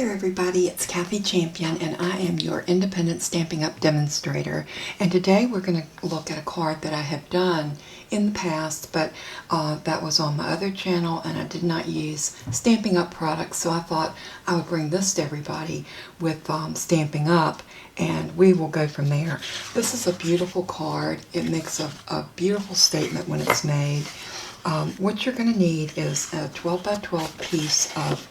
there everybody, it's Kathy Champion and I am your independent Stampin' Up! Demonstrator, and today we're going to look at a card that I have done in the past, but that was on my other channel and I did not use Stampin' Up! Products, so I thought I would bring this to everybody with Stampin' Up! And we will go from there. This is a beautiful card. It makes a beautiful statement when it's made. What you're going to need is a 12 by 12 piece of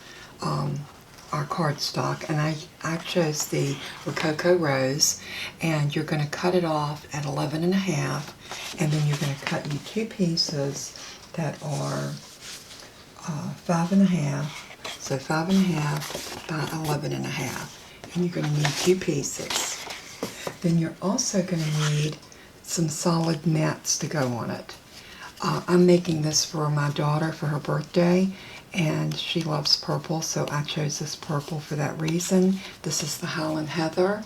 our cardstock, and I chose the Rococo Rose, and you're going to cut it off at 11 and a half, and then you're going to cut you two pieces that are 5 and a half, so 5 and a half by 11 and a half, and you're going to need two pieces. Then you're also going to need some solid mats to go on it. I'm making this for my daughter for her birthday, and she loves purple, so I chose this purple for that reason. This is the Highland Heather,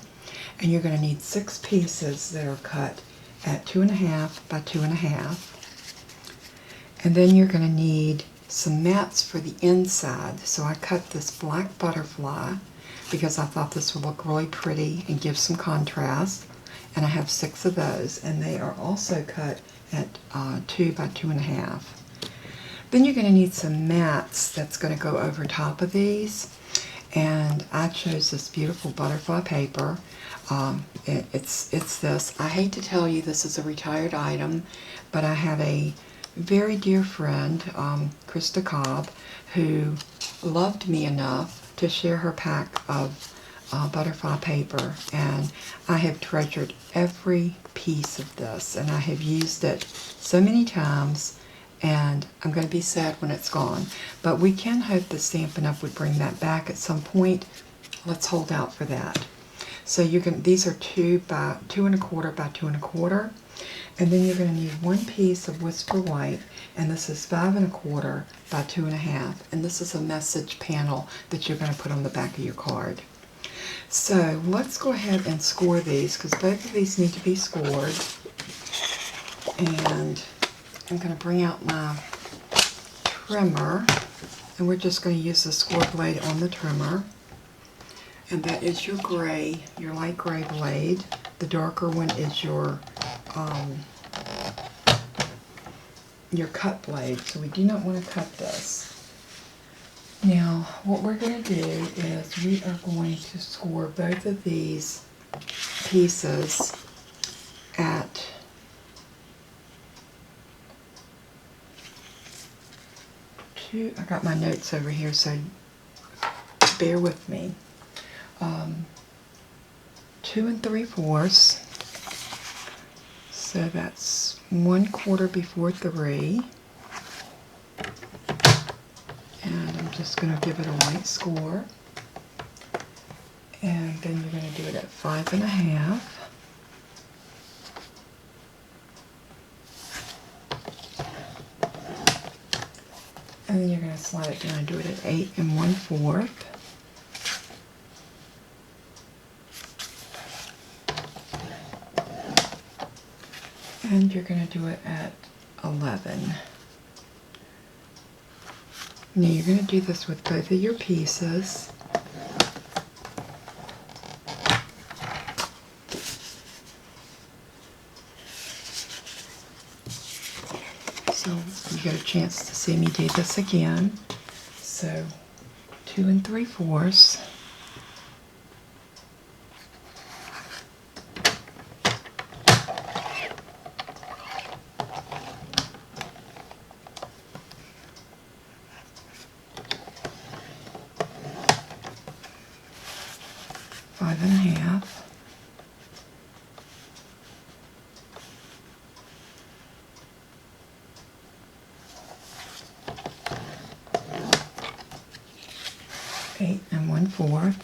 and you're going to need 6 pieces that are cut at 2.5 by 2.5. And then you're going to need some mats for the inside. So I cut this black butterfly because I thought this would look really pretty and give some contrast. And I have 6 of those, and they are also cut at 2 by 2.5. Then you're going to need some mats that's going to go over top of these, and I chose this beautiful butterfly paper. It's this. I hate to tell you this is a retired item, but I have a very dear friend, Krista Cobb, who loved me enough to share her pack of butterfly paper, and I have treasured every piece of this, and I have used it so many times, and I'm going to be sad when it's gone. But we can hope that Stampin' Up! Would bring that back at some point. Let's hold out for that. So these are 2 by 2.25 by 2.25, and then you're going to need 1 piece of Whisper White, and this is 5.25 by 2.5, and this is a message panel that you're going to put on the back of your card. So let's go ahead and score these, because both of these need to be scored. And I'm going to bring out my trimmer, and we're just going to use the score blade on the trimmer. And that is your gray, your light gray blade. The darker one is your cut blade, so we do not want to cut this. Now, what we're going to do is we are going to score both of these pieces at I got my notes over here, so bear with me. 2 3/4, so that's 1/4 before 3. And I'm just going to give it a light score. And then you're going to do it at 5.5. And then you're going to slide it down and do it at 8 1/4. And you're going to do it at 11. Now you're going to do this with both of your pieces. So you get a chance to see me do this again. So 2 3/4. Five and a half. Eight 1/4.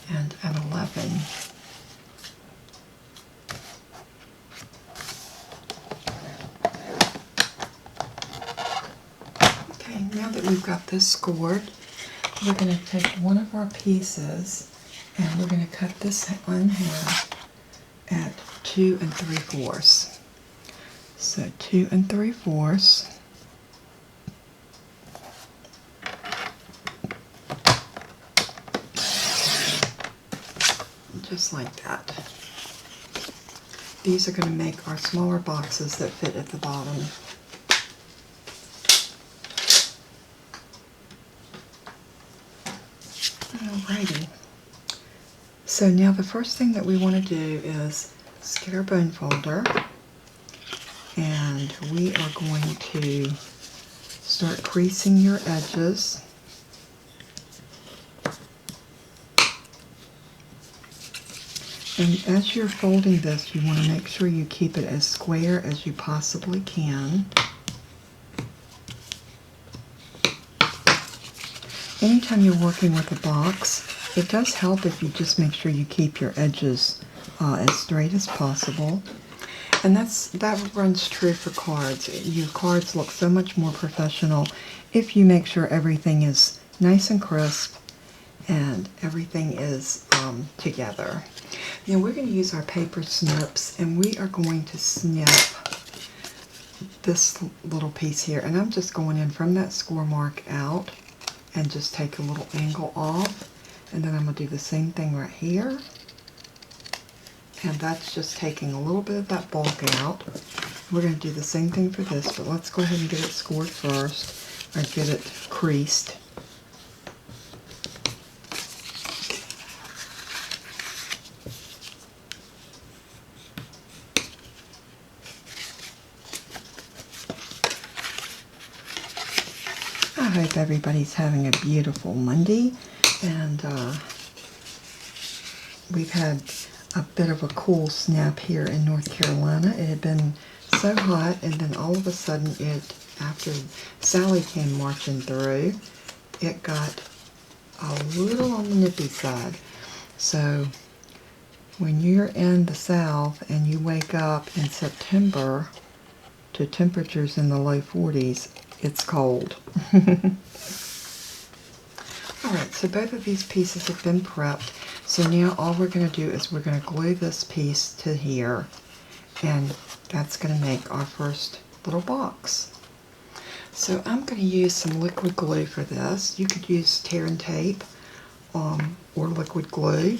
And at 11. Okay, now that we've got this scored, we're going to take one of our pieces and we're going to cut this in half at 2 3/4. So 2 3/4. Just like that. These are going to make our smaller boxes that fit at the bottom. Alrighty. So now the first thing that we want to do is get our bone folder, and we are going to start creasing your edges. And as you're folding this, you want to make sure you keep it as square as you possibly can. Anytime you're working with a box, it does help if you just make sure you keep your edges as straight as possible. And that runs true for cards. Your cards look so much more professional if you make sure everything is nice and crisp and everything is together. Now we're going to use our paper snips, and we are going to snip this little piece here, and I'm just going in from that score mark out and just take a little angle off, and then I'm going to do the same thing right here, and that's just taking a little bit of that bulk out. We're going to do the same thing for this, but let's go ahead and get it scored first, or get it creased. I hope everybody's having a beautiful Monday, and we've had a bit of a cool snap here in North Carolina. It had been so hot, and then all of a sudden after Sally came marching through, it got a little on the nippy side. So when you're in the South and you wake up in September to temperatures in the low 40s, it's cold. Alright, so both of these pieces have been prepped. So now all we're going to do is we're going to glue this piece to here, and that's going to make our first little box. So I'm going to use some liquid glue for this. You could use tear and tape or liquid glue.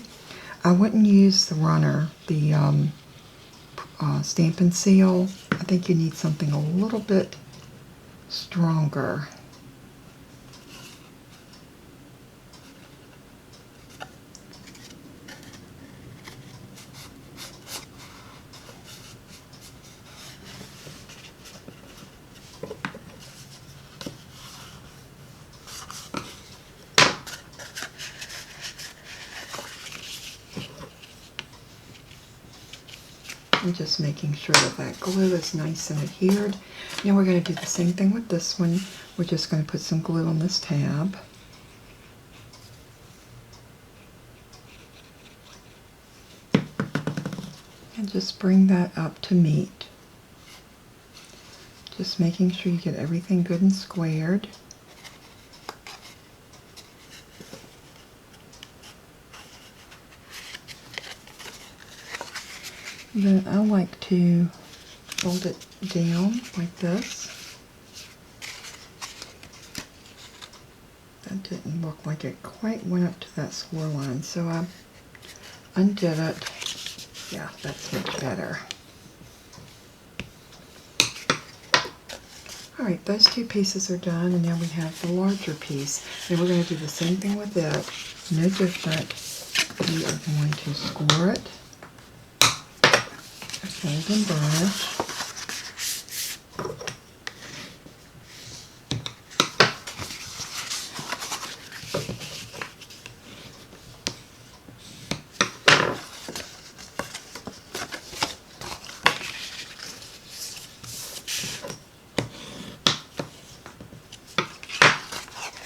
I wouldn't use the runner, the Stampin' Seal. I think you need something a little bit stronger. I'm just making sure that glue is nice and adhered. Now we're going to do the same thing with this one. We're just going to put some glue on this tab. And just bring that up to meet. Just making sure you get everything good and squared. Then I like to fold it down like this. That didn't look like it quite went up to that score line, so I undid it. Yeah, that's much better. Alright, those two pieces are done, and now we have the larger piece. And we're going to do the same thing with it, no different. We are going to score it. Fold and burnish.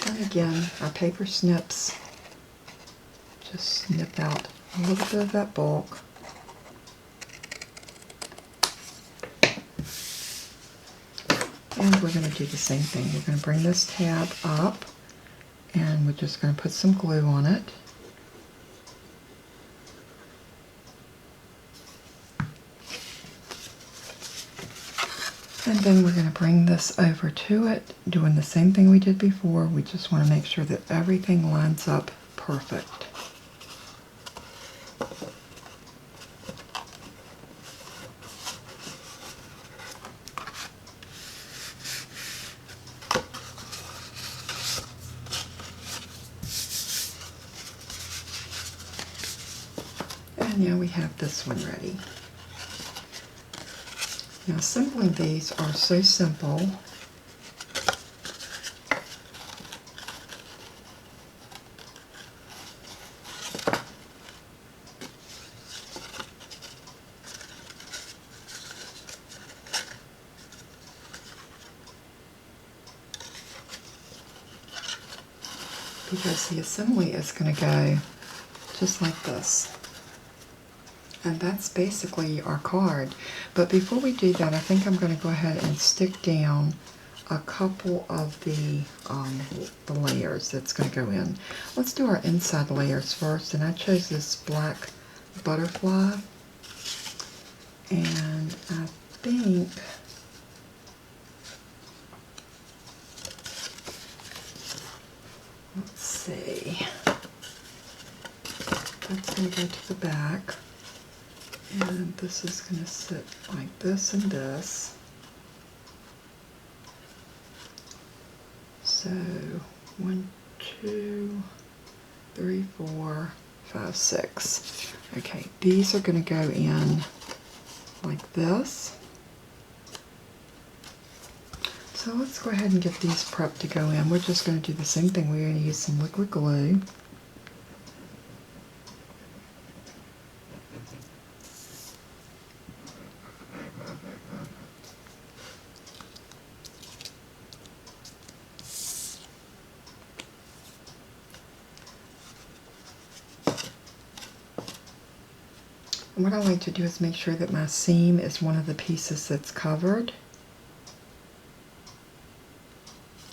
And again, our paper snips just snip out a little bit of that bulk. And we're going to do the same thing. We're going to bring this tab up, and we're just going to put some glue on it. And then we're going to bring this over to it, doing the same thing we did before. We just want to make sure that everything lines up perfect. And now we have this one ready. Now assembling these are so simple. Because the assembly is going to go just like this. And that's basically our card. But before we do that, I think I'm going to go ahead and stick down a couple of the layers that's going to go in. Let's do our inside layers first. And I chose this black butterfly. And I think let's see. That's going to go to the back. And this is going to sit like this and this. So 1, 2, 3, 4, 5, 6. Okay, these are going to go in like this. So let's go ahead and get these prepped to go in. We're just going to do the same thing. We're going to use some liquid glue. And what I like to do is make sure that my seam is one of the pieces that's covered.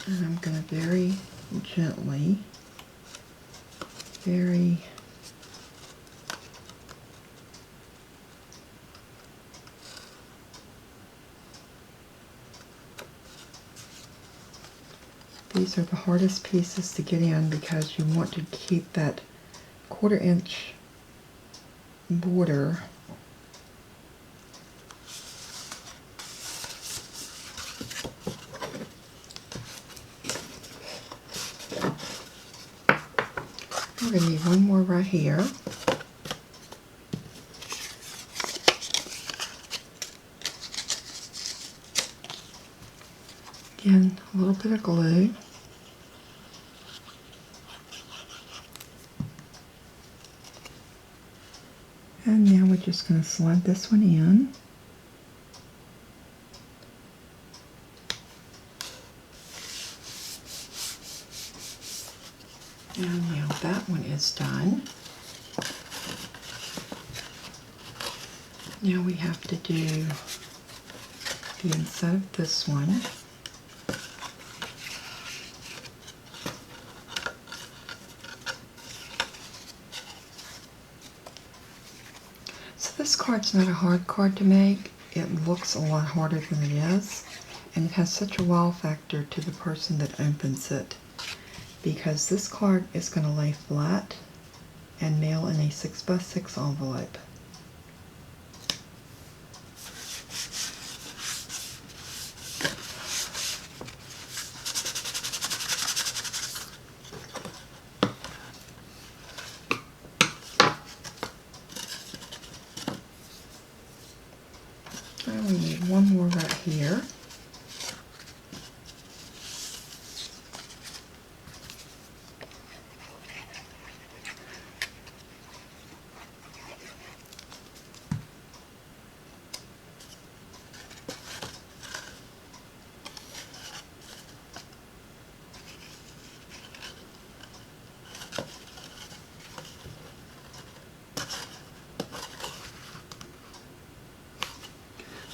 And I'm going to very gently, these are the hardest pieces to get in because you want to keep that 1/4 inch border. We're going to need one more right here. Again, a little bit of glue. And now we're just going to slide this one in. And now that one is done. Now we have to do the inside of this one. This card's not a hard card to make. It looks a lot harder than it is, and it has such a wow factor to the person that opens it, because this card is going to lay flat and mail in a 6x6 envelope. And we need one more right here.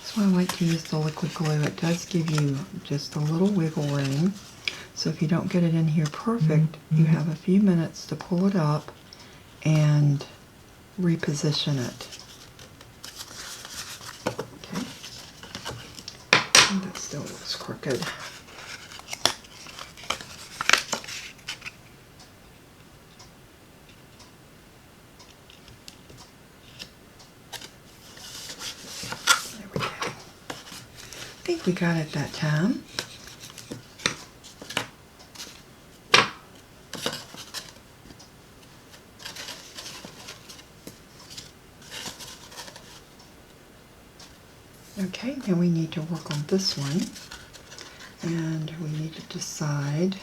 That's why I like to use the liquid glue. It does give you just a little wiggle room. So if you don't get it in here perfect, you have a few minutes to pull it up and reposition it. Okay. And this crooked. There we go. I think we got it that time. Okay, now we need to work on this one, and we need to decide.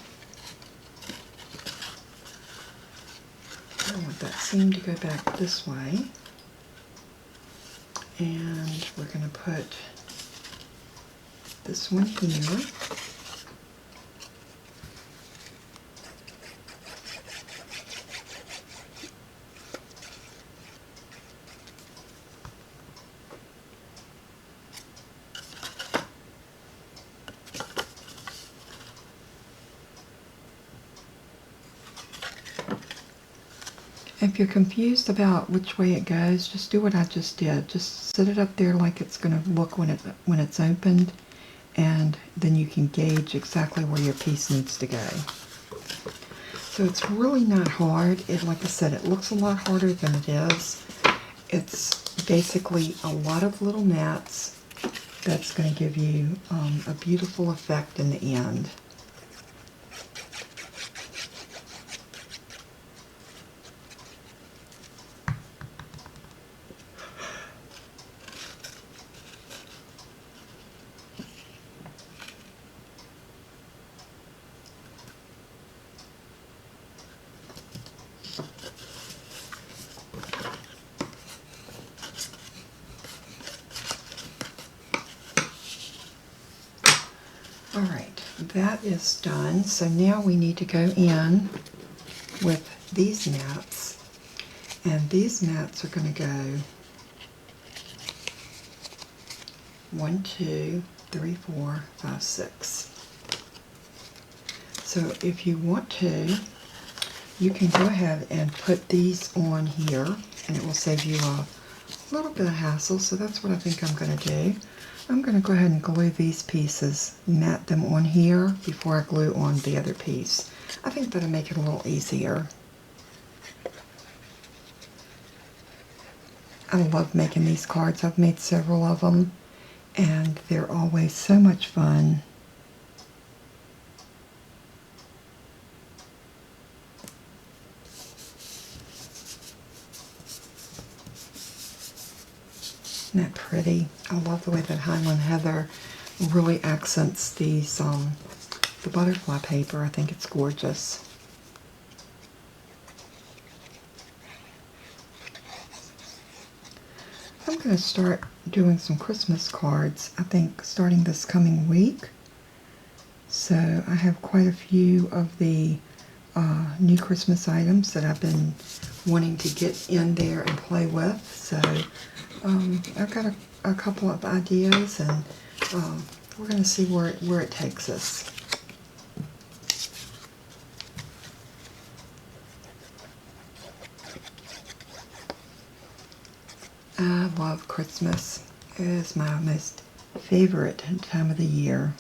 I want that seam to go back this way, and we're going to put this one here. If you're confused about which way it goes, just do what I just did. Just set it up there like it's going to look when it's opened, and then you can gauge exactly where your piece needs to go. So it's really not hard. Like I said, it looks a lot harder than it is. It's basically a lot of little mats that's going to give you a beautiful effect in the end. Alright, that is done. So now we need to go in with these mats. And these mats are going to go 1, 2, 3, 4, 5, 6. So if you want to, you can go ahead and put these on here, and it will save you a little bit of hassle. So that's what I think I'm going to do. I'm going to go ahead and glue these pieces, mat them on here before I glue on the other piece. I think that'll make it a little easier. I love making these cards. I've made several of them, and they're always so much fun. Isn't that pretty? I love the way that Highland Heather really accents these, the butterfly paper. I think it's gorgeous. I'm going to start doing some Christmas cards, I think, starting this coming week. So I have quite a few of the new Christmas items that I've been wanting to get in there and play with. So I've got a couple of ideas, and we're going to see where it takes us. I love Christmas. It is my most favorite time of the year.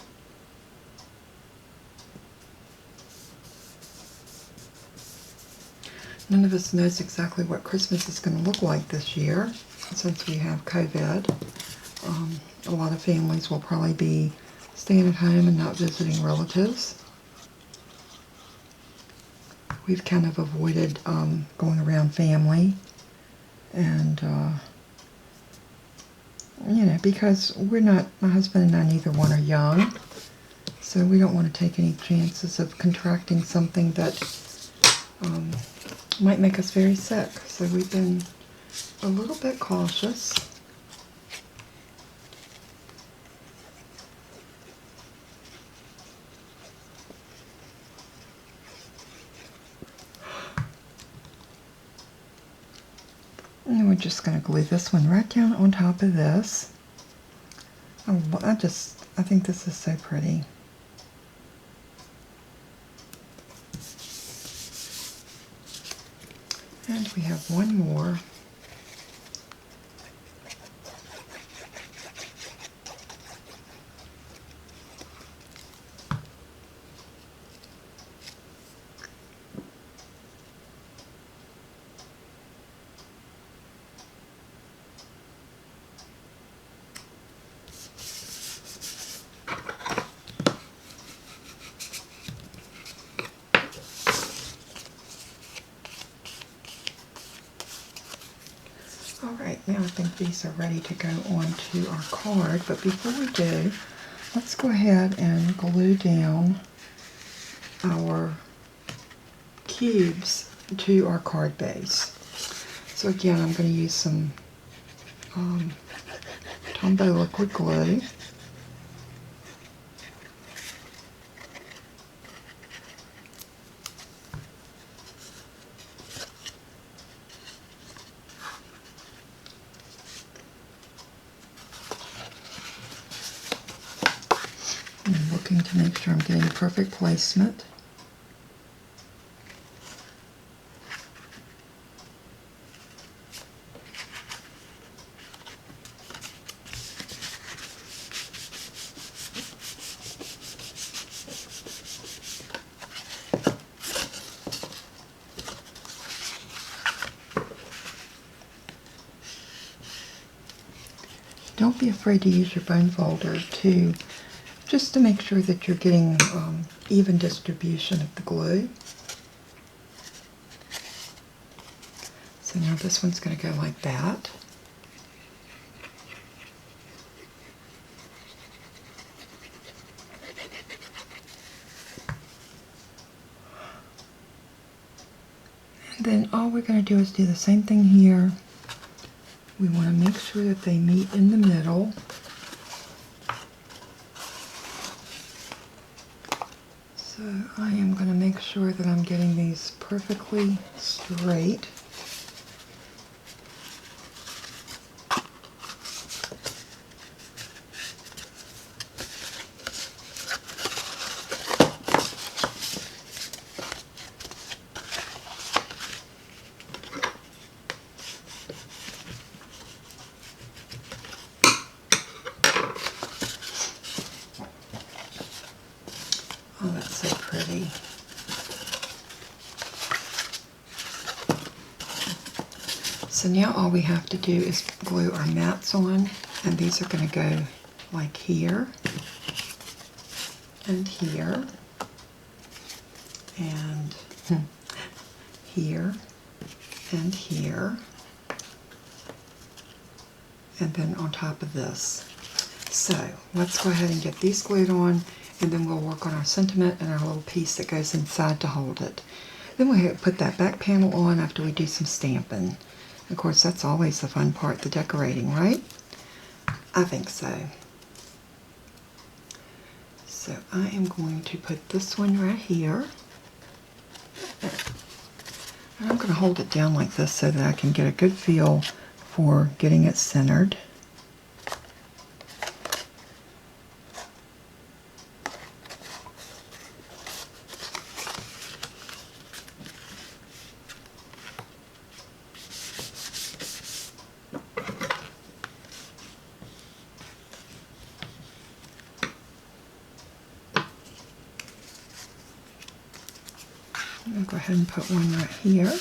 None of us knows exactly what Christmas is going to look like this year, since we have COVID. A lot of families will probably be staying at home and not visiting relatives. We've kind of avoided going around family, and you know, because we're not, my husband and I, neither one are young, so we don't want to take any chances of contracting something that might make us very sick. So we've been a little bit cautious. And then we're just going to glue this one right down on top of this. Oh, I think this is so pretty. And we have one more. Alright, now I think these are ready to go onto our card, but before we do, let's go ahead and glue down our cubes to our card base. So again, I'm going to use some Tombow liquid glue. And I'm looking to make sure I'm getting perfect placement. Don't be afraid to use your bone folder too, just to make sure that you're getting even distribution of the glue. So now this one's going to go like that. And then all we're going to do is do the same thing here. We want to make sure that they meet in the middle. So I am going to make sure that I'm getting these perfectly straight. Oh, that's so pretty. So now all we have to do is glue our mats on, and these are going to go like here, and here, and here, and here, and then on top of this. So let's go ahead and get these glued on, and then we'll work on our sentiment and our little piece that goes inside to hold it. Then we'll put that back panel on after we do some stamping. Of course, that's always the fun part, the decorating, right? I think so. So I am going to put this one right here. And I'm going to hold it down like this so that I can get a good feel for getting it centered. I'll go ahead and put one right here.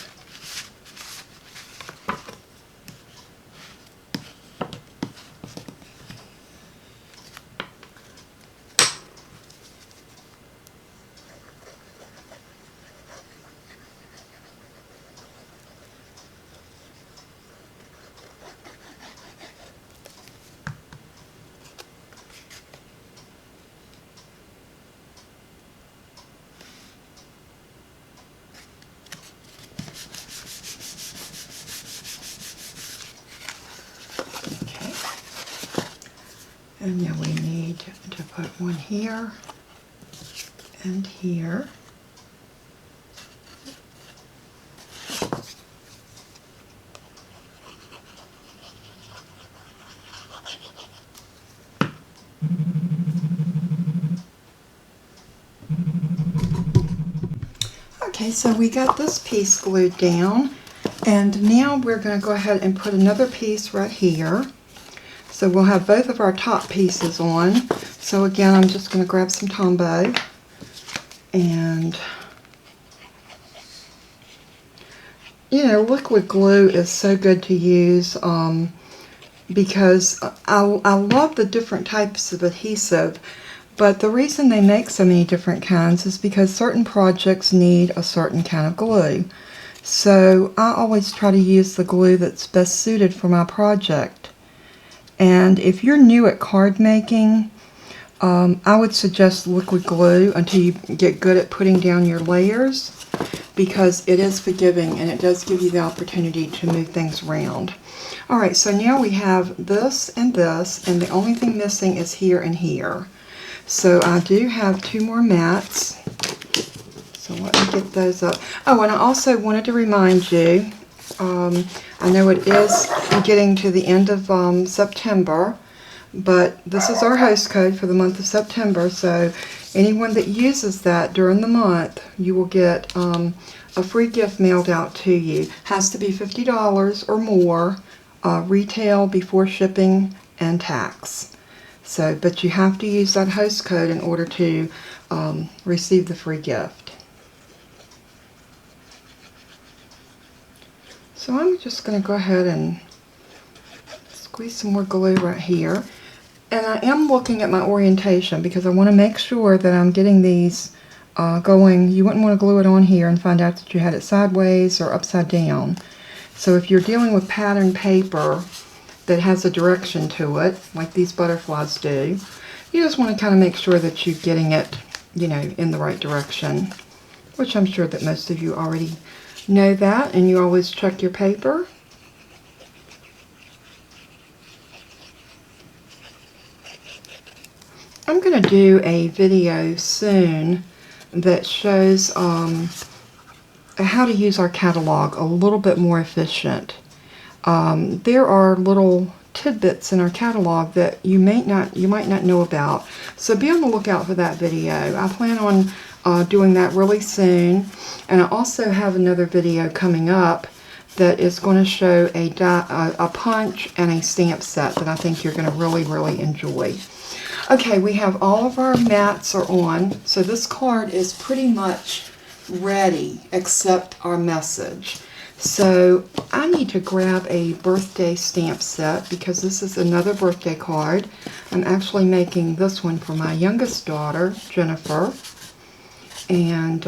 And now we need to put one here and here. Okay, so we got this piece glued down, and now we're going to go ahead and put another piece right here. So we'll have both of our top pieces on. So again, I'm just going to grab some Tombow, and you know, liquid glue is so good to use because I love the different types of adhesive, but the reason they make so many different kinds is because certain projects need a certain kind of glue. So I always try to use the glue that's best suited for my project. And if you're new at card making, I would suggest liquid glue until you get good at putting down your layers, because it is forgiving and it does give you the opportunity to move things around. Alright, so now we have this, and the only thing missing is here and here. So I do have 2 more mats. So let me get those up. Oh, and I also wanted to remind you, I know it is getting to the end of September, but this is our host code for the month of September, so anyone that uses that during the month, you will get a free gift mailed out to you. Has to be $50 or more, retail before shipping and tax. So, but you have to use that host code in order to receive the free gift. So I'm just going to go ahead and squeeze some more glue right here. And I am looking at my orientation because I want to make sure that I'm getting these going. You wouldn't want to glue it on here and find out that you had it sideways or upside down. So if you're dealing with pattern paper that has a direction to it, like these butterflies do, you just want to kind of make sure that you're getting it, you know, in the right direction, which I'm sure that most of you already know that, and you always check your paper. I'm going to do a video soon that shows how to use our catalog a little bit more efficient. There are little tidbits in our catalog that you might not know about, so be on the lookout for that video. I plan on doing that really soon, and I also have another video coming up that is going to show a punch and a stamp set that I think you're going to really enjoy. Okay, we have all of our mats are on, so this card is pretty much ready except our message. So I need to grab a birthday stamp set because this is another birthday card. I'm actually making this one for my youngest daughter, Jennifer. And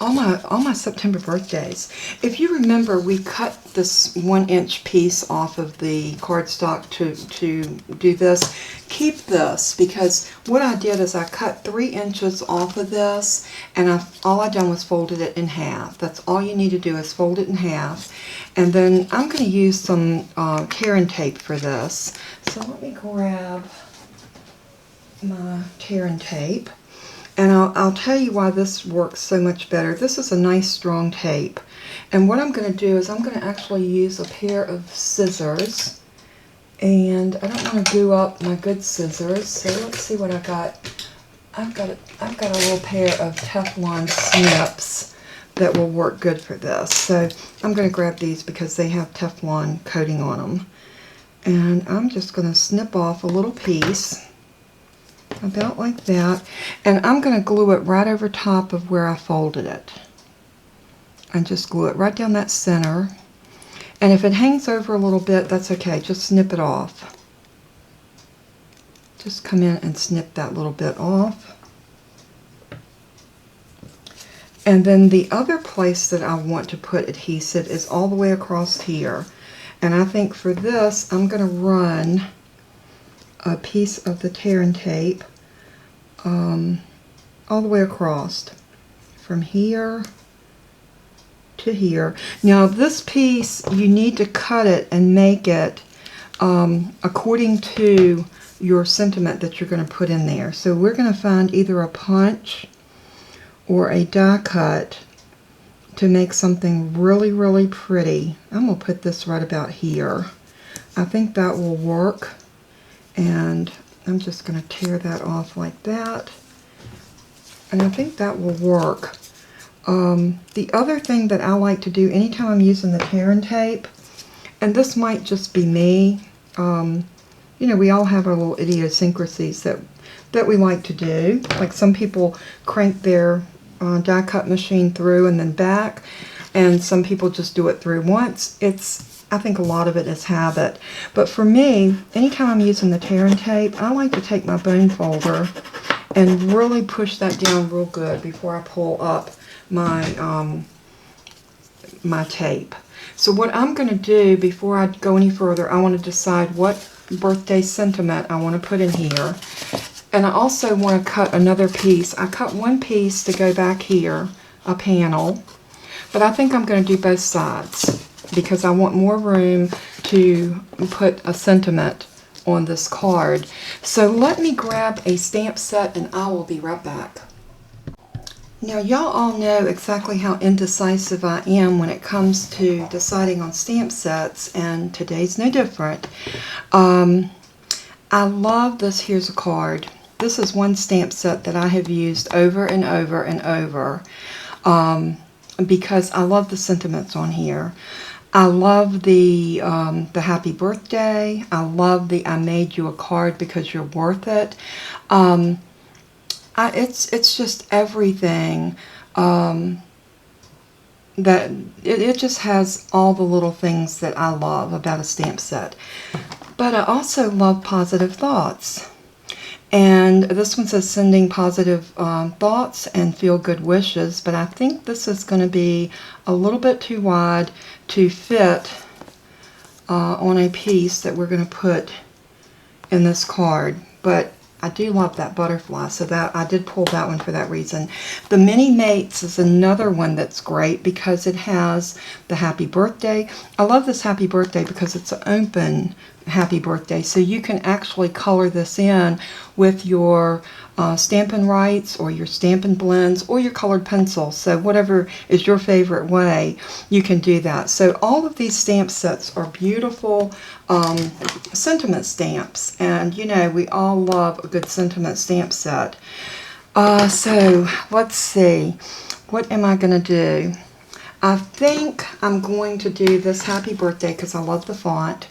all my September birthdays. If you remember, we cut this 1-inch piece off of the cardstock to do this. Keep this, because what I did is I cut 3 inches off of this, and all I done was folded it in half. That's all you need to do is fold it in half. And then I'm going to use some tear and tape for this. So let me grab my tear and tape. And I'll tell you why this works so much better. This is a nice strong tape. And what I'm going to do is I'm going to actually use a pair of scissors. And I don't want to goo up my good scissors. So let's see what I got. I've got a little pair of Teflon snips that will work good for this. So I'm going to grab these because they have Teflon coating on them. And I'm just going to snip off a little piece. About like that, and I'm going to glue it right over top of where I folded it, and just glue it right down that center. And if it hangs over a little bit, that's okay, just snip it off. Just come in and snip that little bit off. And then the other place that I want to put adhesive is all the way across here, and I think for this I'm going to run a piece of the tear and tape all the way across from here to here. Now this piece, you need to cut it and make it according to your sentiment that you're going to put in there. So we're going to find either a punch or a die cut to make something really pretty. I'm going to put this right about here. I think that will work. And I'm just going to tear that off like that. And I think that will work. The other thing that I like to do anytime I'm using the tear and tape, and this might just be me, you know, we all have our little idiosyncrasies that we like to do. Like some people crank their die cut machine through and then back, and some people just do it through once. I think a lot of it is habit. But for me, anytime I'm using the tear and tape, I like to take my bone folder and really push that down real good before I pull up my my tape. So what I'm going to do before I go any further, I want to decide what birthday sentiment I want to put in here. And I also want to cut another piece. I cut one piece to go back here, a panel, but I think I'm going to do both sides because I want more room to put a sentiment on this card. So let me grab a stamp set and I will be right back. Now y'all all know exactly how indecisive I am when it comes to deciding on stamp sets, and today's no different. I love this. Here's a card. This is one stamp set that I have used over and over and over because I love the sentiments on here. I love the happy birthday. I love the I made you a card because you're worth it. It's just everything that it just has all the little things that I love about a stamp set. But I also love positive thoughts. And this one says sending positive thoughts and feel good wishes, but I think this is going to be a little bit too wide to fit on a piece that we're going to put in this card. But I do love that butterfly, so that I did pull that one for that reason. The Mini Mates is another one that's great because it has the happy birthday. I love this happy birthday because it's an open happy birthday, so you can actually color this in with your Stampin' Writes or your Stampin' Blends or your colored pencils. So whatever is your favorite way, you can do that. So all of these stamp sets are beautiful sentiment stamps, and you know we all love a good sentiment stamp set. So let's see, what am I going to do? I think I'm going to do this happy birthday because I love the font.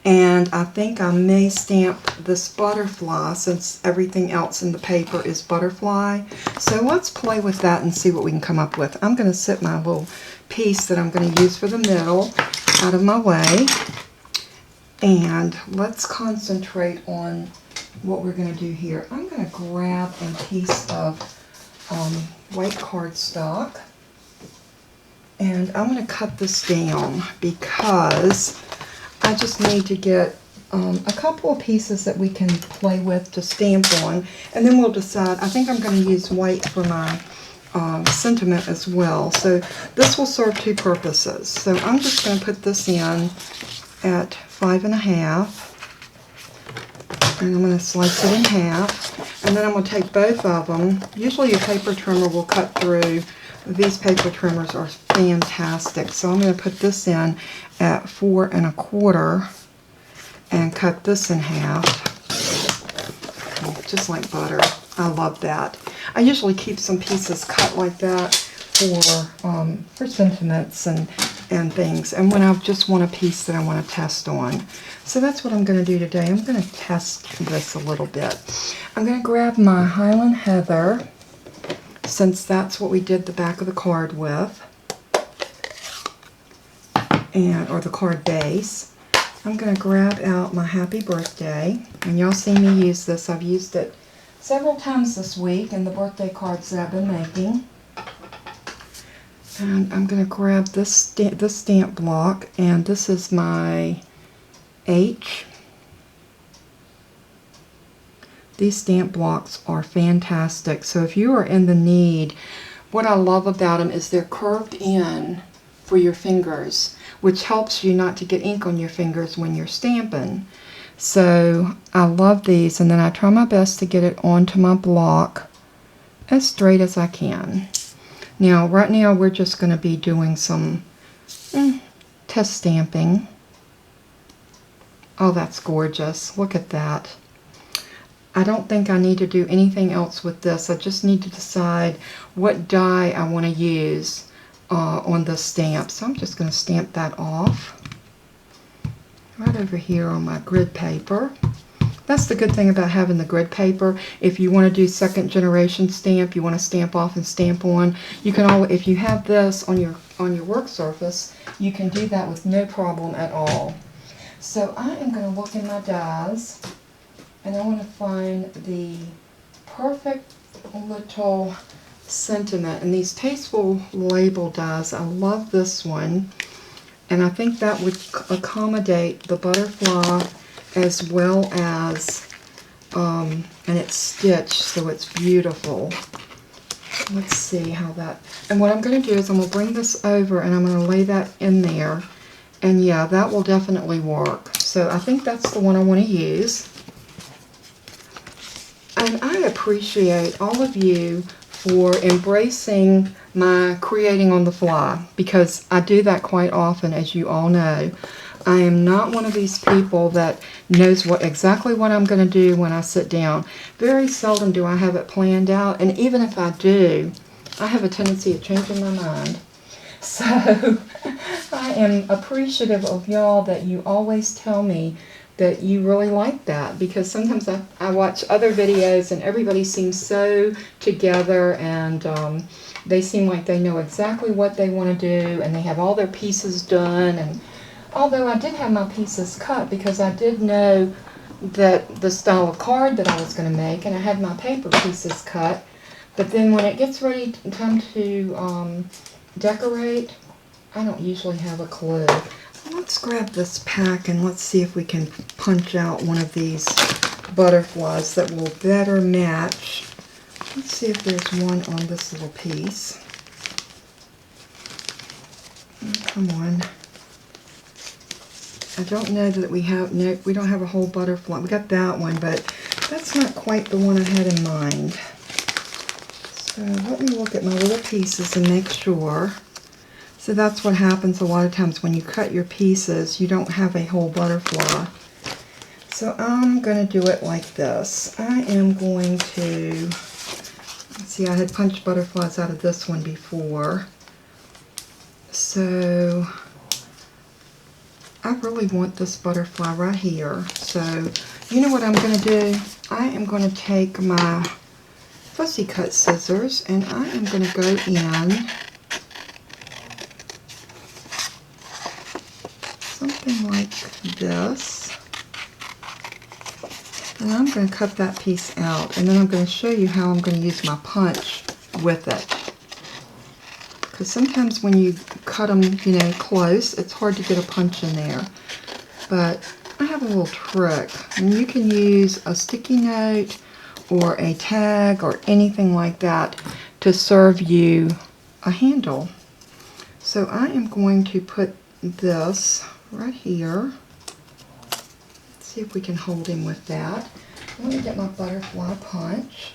And I think I may stamp this butterfly since everything else in the paper is butterfly. So let's play with that and see what we can come up with. I'm going to set my little piece that I'm going to use for the middle out of my way. And let's concentrate on what we're going to do here. I'm going to grab a piece of white cardstock. And I'm going to cut this down because I just need to get a couple of pieces that we can play with to stamp on, and then we'll decide. I think I'm going to use white for my sentiment as well. So this will serve two purposes. So I'm just going to put this in at 5.5, and I'm going to slice it in half, and then I'm going to take both of them. Usually a paper trimmer will cut through. These paper trimmers are fantastic. So I'm going to put this in at 4 1/4 and cut this in half, just like butter. I love that. I usually keep some pieces cut like that for sentiments and things, and when I just want a piece that I want to test on. So that's what I'm going to do today. I'm going to test this a little bit. I'm going to grab my Highland Heather, since that's what we did the back of the card with, or the card base. I'm going to grab out my happy birthday, and y'all see me use this. I've used it several times this week in the birthday cards that I've been making. And I'm going to grab this stamp block, and this is my H. These stamp blocks are fantastic. So if you are in the need, what I love about them is they're curved in for your fingers, which helps you not to get ink on your fingers when you're stamping. So I love these, and then I try my best to get it onto my block as straight as I can. Now, right now we're just going to be doing some test stamping. Oh, that's gorgeous. Look at that. I don't think I need to do anything else with this. I just need to decide what die I want to use on this stamp. So I'm just going to stamp that off right over here on my grid paper. That's the good thing about having the grid paper. If you want to do second generation stamp, you want to stamp off and stamp on, you can always, if you have this on your work surface, you can do that with no problem at all. So I am going to look in my dies, and I want to find the perfect little sentiment. And these Tasteful Label dies, I love this one. And I think that would accommodate the butterfly as well as, and it's stitched, so it's beautiful. Let's see how that, and what I'm going to do is I'm going to bring this over and I'm going to lay that in there. And yeah, that will definitely work. So I think that's the one I want to use. And I appreciate all of you for embracing my creating on the fly, because I do that quite often, as you all know. I am not one of these people that knows exactly what I'm going to do when I sit down. Very seldom do I have it planned out, and even if I do, I have a tendency of changing my mind. So I am appreciative of y'all that you always tell me that you really like that, because sometimes I watch other videos and everybody seems so together, and they seem like they know exactly what they want to do, and they have all their pieces done. And although I did have my pieces cut because I did know that the style of card that I was going to make, and I had my paper pieces cut, but then when it gets ready time to decorate, I don't usually have a clue. Let's grab this pack and let's see if we can punch out one of these butterflies that will better match. Let's see if there's one on this little piece. Oh, come on. I don't know that we have, no, we don't have a whole butterfly. We got that one, but that's not quite the one I had in mind. So let me look at my little pieces and make sure. So that's what happens a lot of times when you cut your pieces, you don't have a whole butterfly. So I'm going to do it like this. I am going to, let's see, I had punched butterflies out of this one before. So I really want this butterfly right here. So you know what I'm going to do? I am going to take my fussy cut scissors and I am going to go in something like this, and I'm going to cut that piece out, and then I'm going to show you how I'm going to use my punch with it, because sometimes when you cut them, you know, close, it's hard to get a punch in there. But I have a little trick, and you can use a sticky note or a tag or anything like that to serve you a handle. So I am going to put this right here. Let's see if we can hold him with that. Let me get my butterfly punch.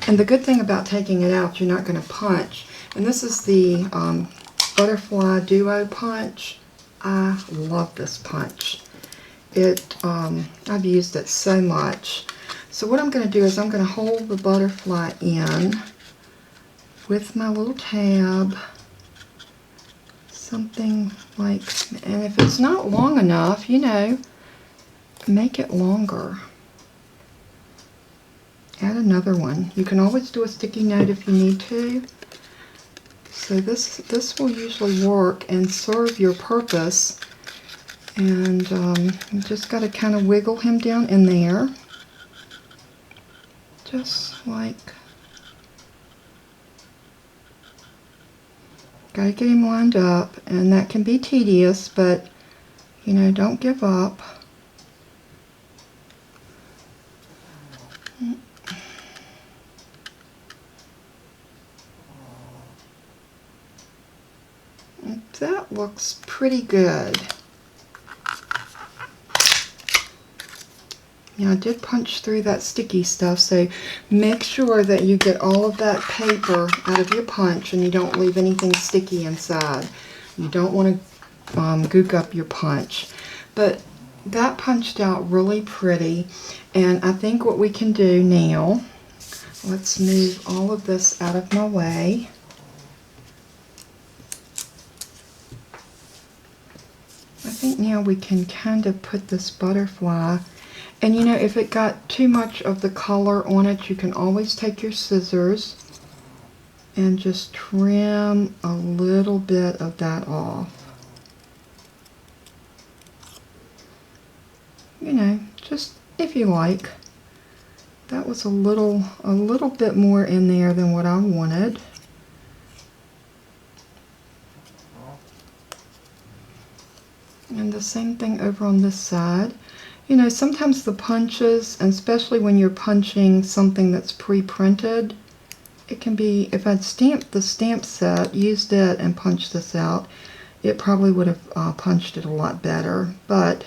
And the good thing about taking it out, you're not going to punch. And this is the Butterfly Duo punch. I love this punch. I've used it so much. So what I'm going to do is I'm going to hold the butterfly in with my little tab, something like, and if it's not long enough, you know, make it longer. Add another one. You can always do a sticky note if you need to. So this will usually work and serve your purpose. And you just got to kind of wiggle him down in there, just like. Got to get him lined up, and that can be tedious, but you know, don't give up. That looks pretty good. Now I did punch through that sticky stuff, so make sure that you get all of that paper out of your punch and you don't leave anything sticky inside. You don't want to gook up your punch. But that punched out really pretty, and I think what we can do now, let's move all of this out of my way. I think now we can kind of put this butterfly. And you know, if it got too much of the color on it, you can always take your scissors and just trim a little bit of that off. You know, just if you like. That was a little bit more in there than what I wanted. And the same thing over on this side. You know, sometimes the punches, and especially when you're punching something that's pre-printed, it can be, if I'd stamped the stamp set, used it and punched this out, it probably would have punched it a lot better. But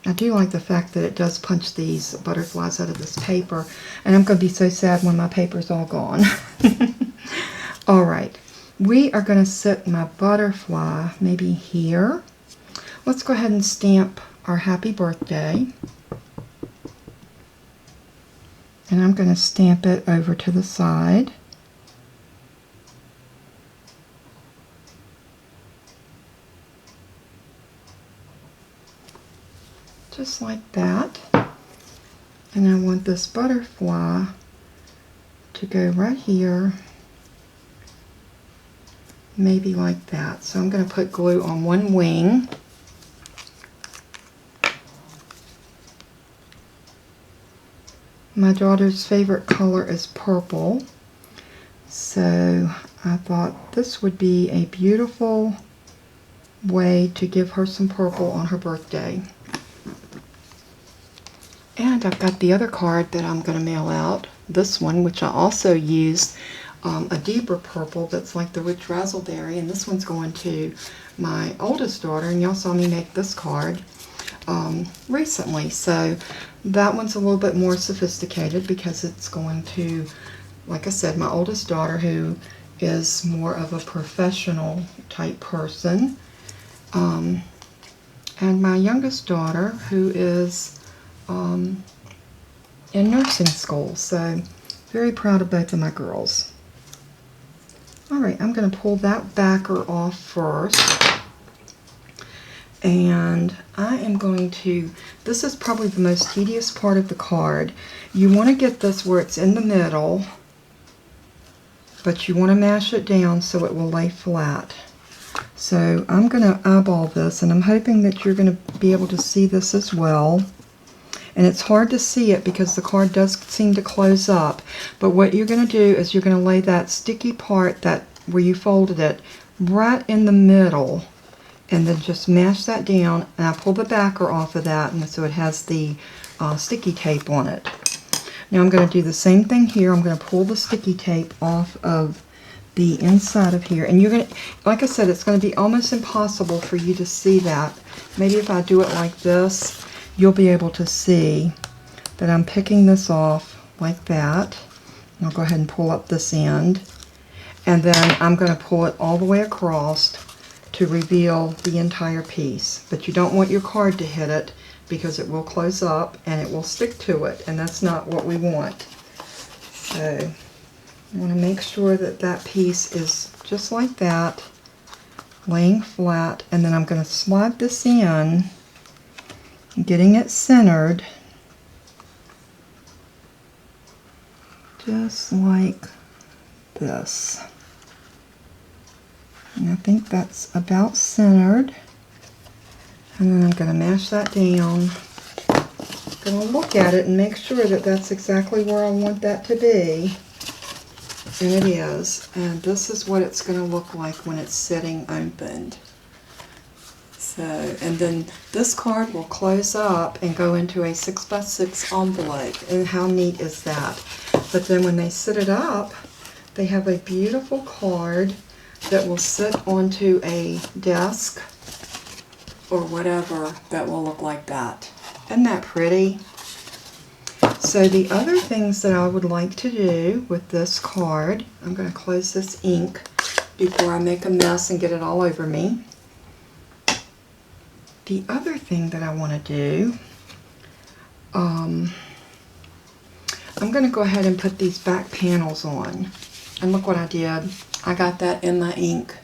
I do like the fact that it does punch these butterflies out of this paper, and I'm going to be so sad when my paper's all gone. Alright, we are going to set my butterfly maybe here. Let's go ahead and stamp our happy birthday. And I'm going to stamp it over to the side. Just like that. And I want this butterfly to go right here, maybe like that. So I'm going to put glue on one wing. My daughter's favorite color is purple, so I thought this would be a beautiful way to give her some purple on her birthday. And I've got the other card that I'm going to mail out, this one, which I also used a deeper purple that's like the rich razzleberry, and this one's going to my oldest daughter, and y'all saw me make this card recently. So that one's a little bit more sophisticated because it's going to, like I said, my oldest daughter, who is more of a professional type person, and my youngest daughter, who is in nursing school. So very proud of both of my girls. Alright, I'm going to pull that backer off first. And I am going to, this is probably the most tedious part of the card. You want to get this where it's in the middle, but you want to mash it down so it will lay flat. So I'm going to eyeball this, and I'm hoping that you're going to be able to see this as well. And it's hard to see it because the card does seem to close up. But what you're going to do is you're going to lay that sticky part, that where you folded it, right in the middle. And then just mash that down, and I pull the backer off of that, and so it has the sticky tape on it. Now I'm going to do the same thing here. I'm going to pull the sticky tape off of the inside of here, and you're going to, like I said, it's going to be almost impossible for you to see that. Maybe if I do it like this, you'll be able to see that I'm picking this off like that. And I'll go ahead and pull up this end, and then I'm going to pull it all the way across to reveal the entire piece. But you don't want your card to hit it because it will close up and it will stick to it, and that's not what we want. So I want to make sure that that piece is just like that, laying flat, and then I'm going to slide this in, getting it centered, just like this. And I think that's about centered. And then I'm going to mash that down. I'm going to look at it and make sure that that's exactly where I want that to be. And it is. And this is what it's going to look like when it's sitting opened. So, and then this card will close up and go into a 6x6 envelope. And how neat is that? But then when they sit it up, they have a beautiful card that will sit onto a desk or whatever that will look like that. Isn't that pretty? So the other things that I would like to do with this card, I'm going to close this ink before I make a mess and get it all over me. The other thing that I want to do, I'm going to go ahead and put these back panels on. And look what I did. I got that in my ink.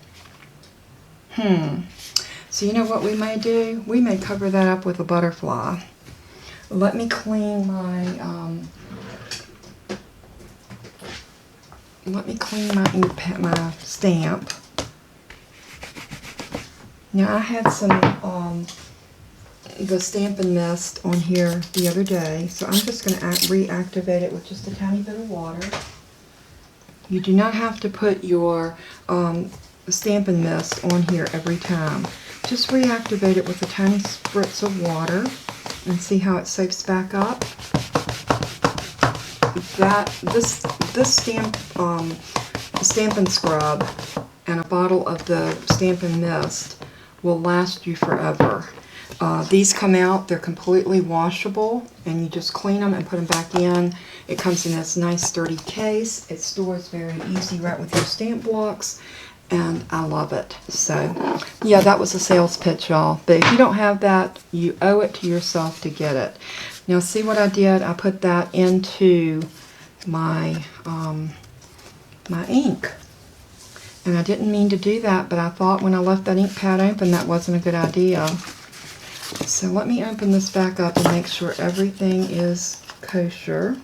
So you know what we may do? We may cover that up with a butterfly. Let me clean my ink pad, my stamp. Now I had some the Stampin' Mist on here the other day, so I'm just going to reactivate it with just a tiny bit of water. You do not have to put your Stampin' Mist on here every time. Just reactivate it with a tiny spritz of water and see how it soaks back up. This Stampin' Scrub and a bottle of the Stampin' Mist will last you forever. These come out, they're completely washable, and you just clean them and put them back in. It comes in this nice sturdy case. It stores very easy right with your stamp blocks, and I love it. So, yeah, that was a sales pitch, y'all. But if you don't have that, you owe it to yourself to get it. Now, see what I did? I put that into my, my ink. And I didn't mean to do that, but I thought when I left that ink pad open, that wasn't a good idea. So let me open this back up and make sure everything is kosher.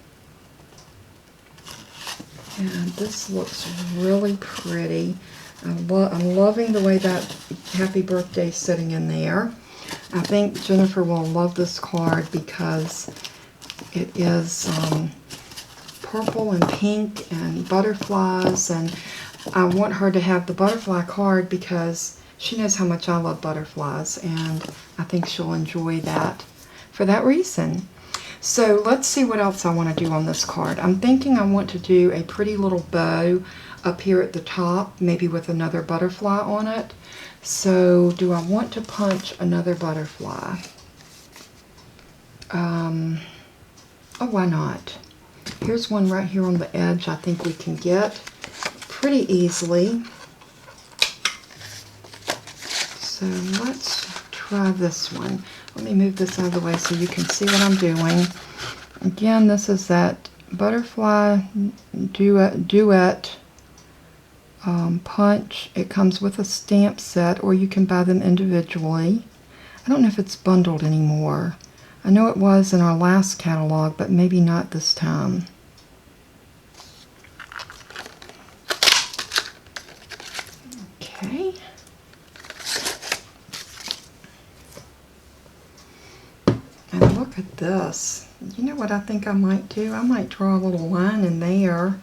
And this looks really pretty. I'm loving the way that happy birthday is sitting in there. I think Jennifer will love this card because it is purple and pink and butterflies, and I want her to have the butterfly card because she knows how much I love butterflies, and I think she'll enjoy that for that reason. So let's see what else I want to do on this card. I'm thinking I want to do a pretty little bow up here at the top, maybe with another butterfly on it. So do I want to punch another butterfly? Oh, why not? Here's one right here on the edge I think we can get pretty easily. So let's try this one. Let me move this out of the way so you can see what I'm doing. Again, this is that Butterfly Duet punch. It comes with a stamp set, or you can buy them individually. I don't know if it's bundled anymore. I know it was in our last catalog, but maybe not this time. Okay. And look at this. You know what I think I might do? I might draw a little line in there.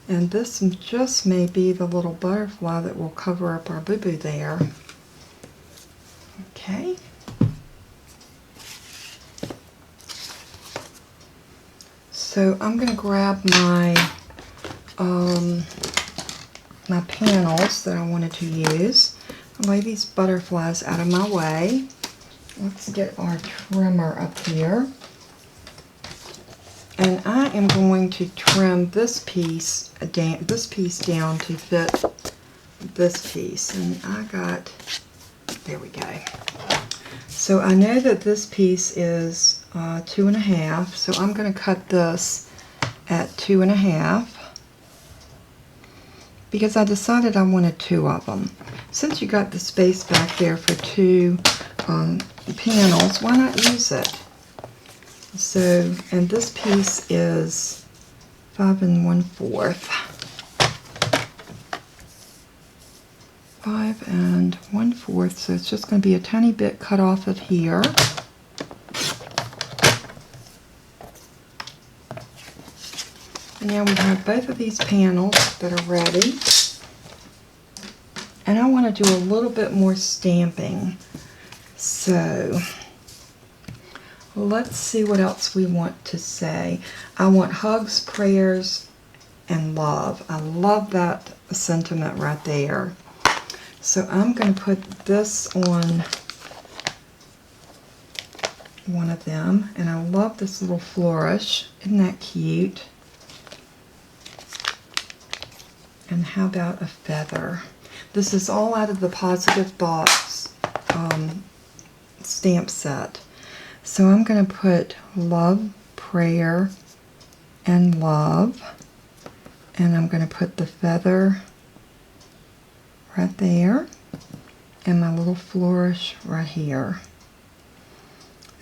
And this just may be the little butterfly that will cover up our boo-boo there. Okay. So I'm going to grab my my panels that I wanted to use. I'll lay these butterflies out of my way. Let's get our trimmer up here. And I am going to trim this piece down to fit this piece. And I got, there we go. So I know that this piece is 2.5, so I'm going to cut this at 2.5 because I decided I wanted 2 of them. Since you got the space back there for 2 panels, why not use it? So, and this piece is 5 1/4. 5 1/4, so it's just going to be a tiny bit cut off of here. And now we have both of these panels that are ready. And I want to do a little bit more stamping. So let's see what else we want to say. I want hugs, prayers, and love. I love that sentiment right there. So I'm going to put this on one of them. And I love this little flourish. Isn't that cute? And how about a feather? This is all out of the Positive Thoughts stamp set. So I'm going to put love, prayer, and love. And I'm going to put the feather right there. And my little flourish right here.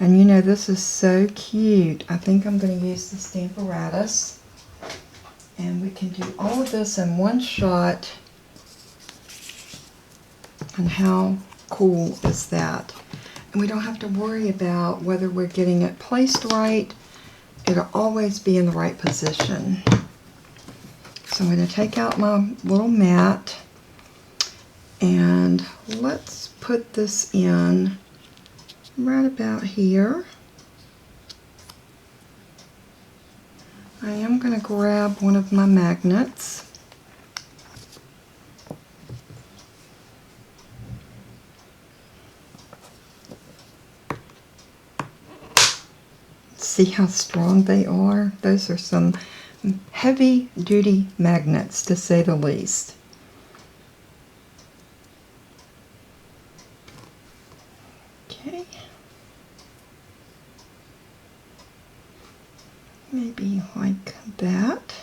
And you know, this is so cute. I think I'm going to use the Stamparatus. And we can do all of this in one shot. And how cool is that? And we don't have to worry about whether we're getting it placed right. It'll always be in the right position. So I'm going to take out my little mat, and let's put this in right about here. I am going to grab one of my magnets. See how strong they are? Those are some heavy duty magnets, to say the least. Okay. Maybe like that.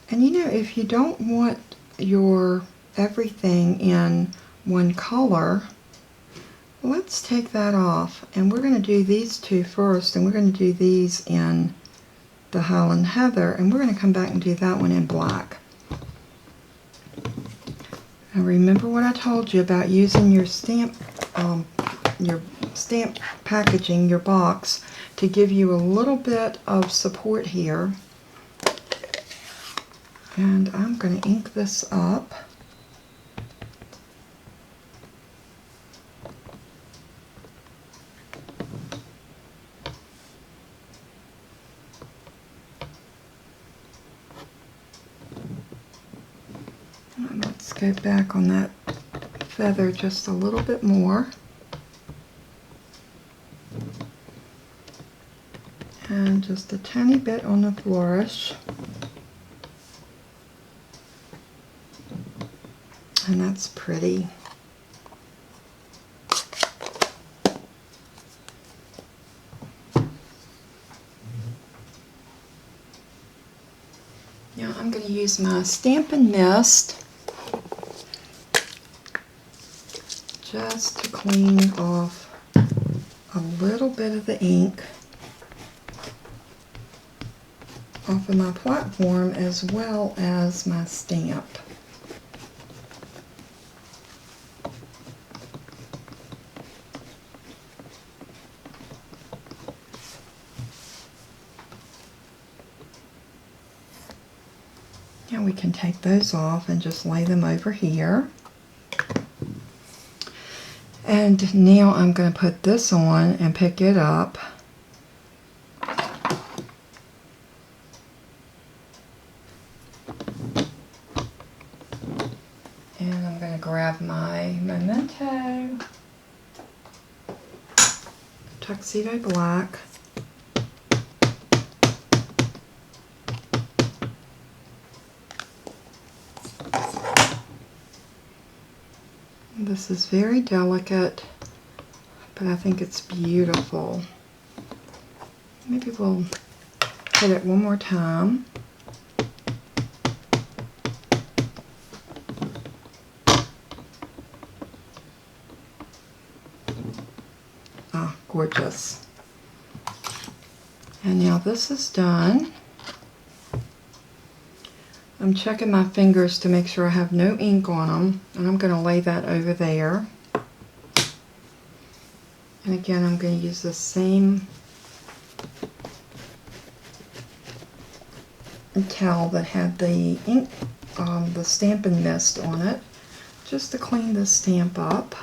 And you know, if you don't want your everything in one color, let's take that off, and we're going to do these two first, and we're going to do these in the Highland Heather, and we're going to come back and do that one in black. And remember what I told you about using your stamp packaging, your box, to give you a little bit of support here. And I'm going to ink this up. Let's go back on that feather just a little bit more. And just a tiny bit on the flourish. And that's pretty. Now I'm going to use my Stampin' Mist just to clean off a little bit of the ink off of my platform as well as my stamp. Now we can take those off and just lay them over here. And now I'm going to put this on and pick it up. And I'm going to grab my Memento Tuxedo Black. This is very delicate, but I think it's beautiful. Maybe we'll hit it one more time. Ah, gorgeous. And now this is done. I'm checking my fingers to make sure I have no ink on them, and I'm going to lay that over there. And again, I'm going to use the same towel that had the ink, the Stampin' Mist on it, just to clean this stamp up.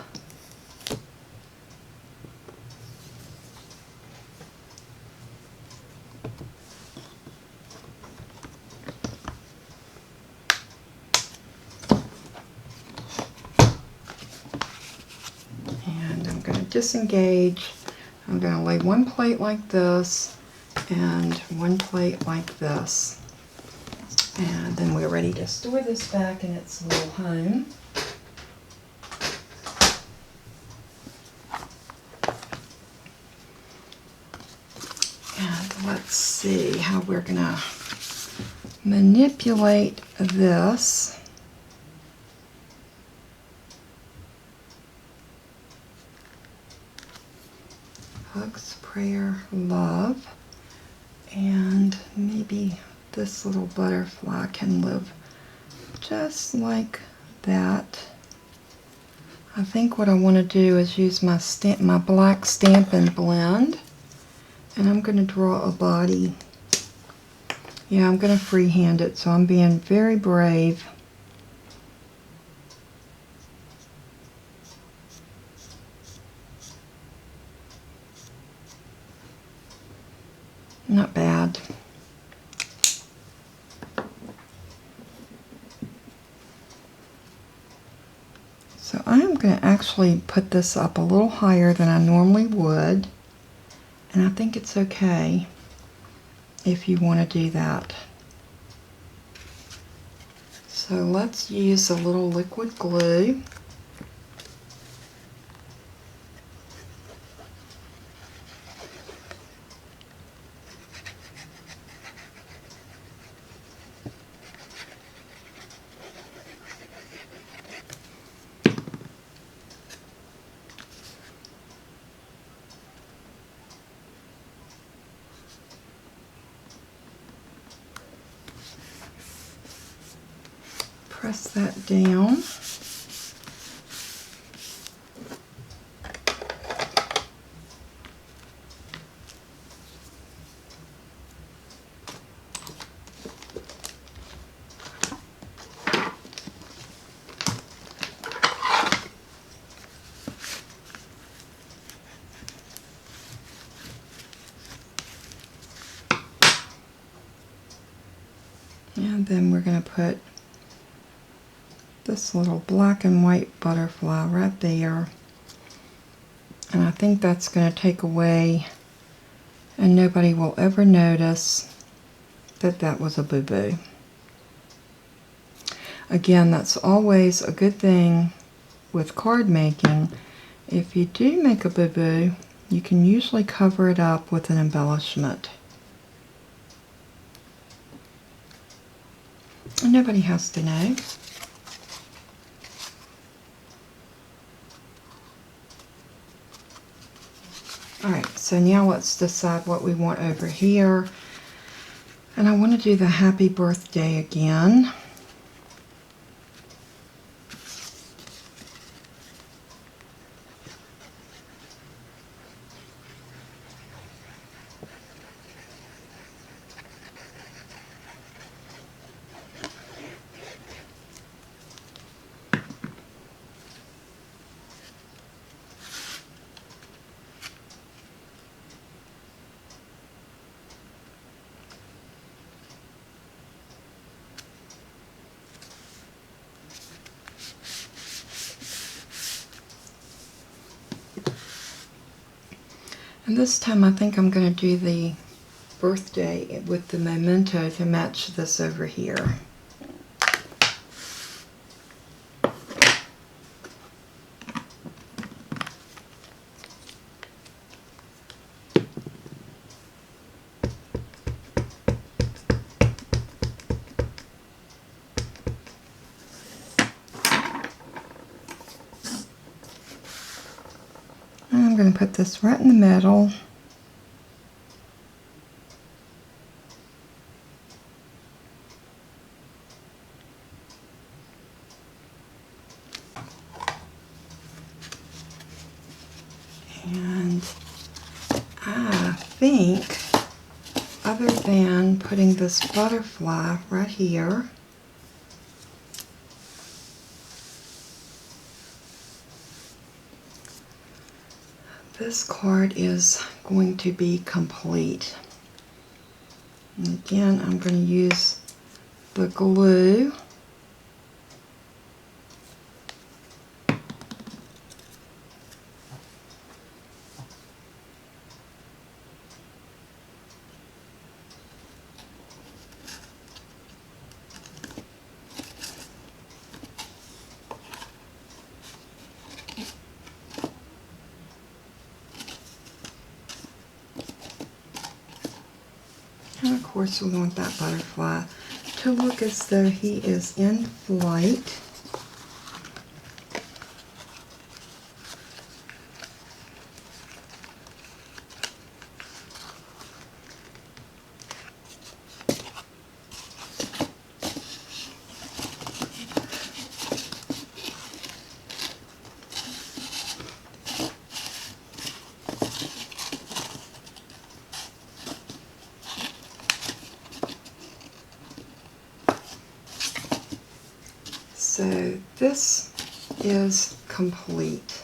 Disengage. I'm going to lay one plate like this and one plate like this, and then we're ready to store this back in its little home. And let's see how we're going to manipulate this. Hugs, prayer, love, and maybe this little butterfly can live just like that. I think what I want to do is use my black Stampin' blend, and I'm going to draw a body. Yeah, I'm going to freehand it, so I'm being very brave. Not bad. So I'm going to actually put this up a little higher than I normally would, and I think it's okay if you want to do that. So let's use a little liquid glue. Press that down. And then we're going to put this little black and white butterfly right there. And I think that's going to take away, and nobody will ever notice that that was a boo-boo. Again, that's always a good thing with card making. If you do make a boo-boo, you can usually cover it up with an embellishment. And nobody has to know. Alright, so now let's decide what we want over here. And I want to do the happy birthday again. And this time I think I'm going to do the birthday with the memento to match this over here. I'm going to put this right in the middle. And I think, other than putting this butterfly right here, this card is going to be complete. And again, I'm going to use the glue. And of course we want that butterfly to look as though he is in flight. So this is complete.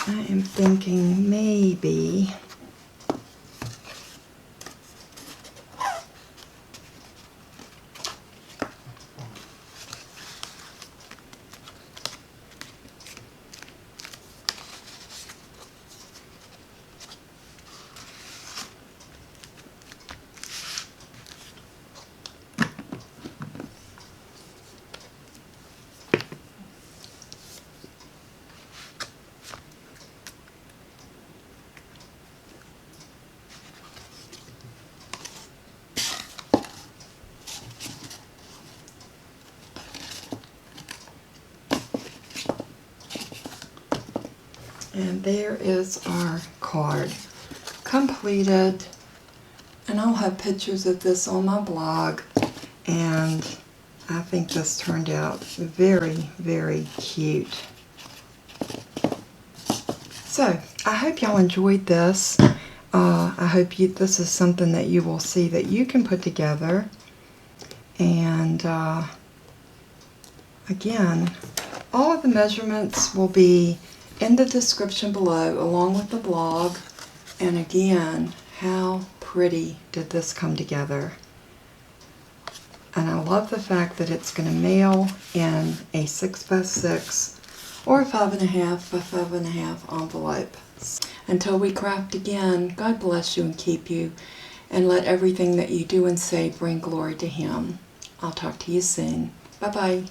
I am thinking maybe and there is our card completed, and I'll have pictures of this on my blog, and I think this turned out very, very cute. So I hope y'all enjoyed this. I hope this is something that you will see that you can put together, and again, all of the measurements will be in the description below along with the blog. And again, how pretty did this come together. And I love the fact that it's going to mail in a 6x6 or a 5.5 by 5.5 envelope. Until we craft again, God bless you and keep you, and let everything that you do and say bring glory to Him. I'll talk to you soon. Bye-bye.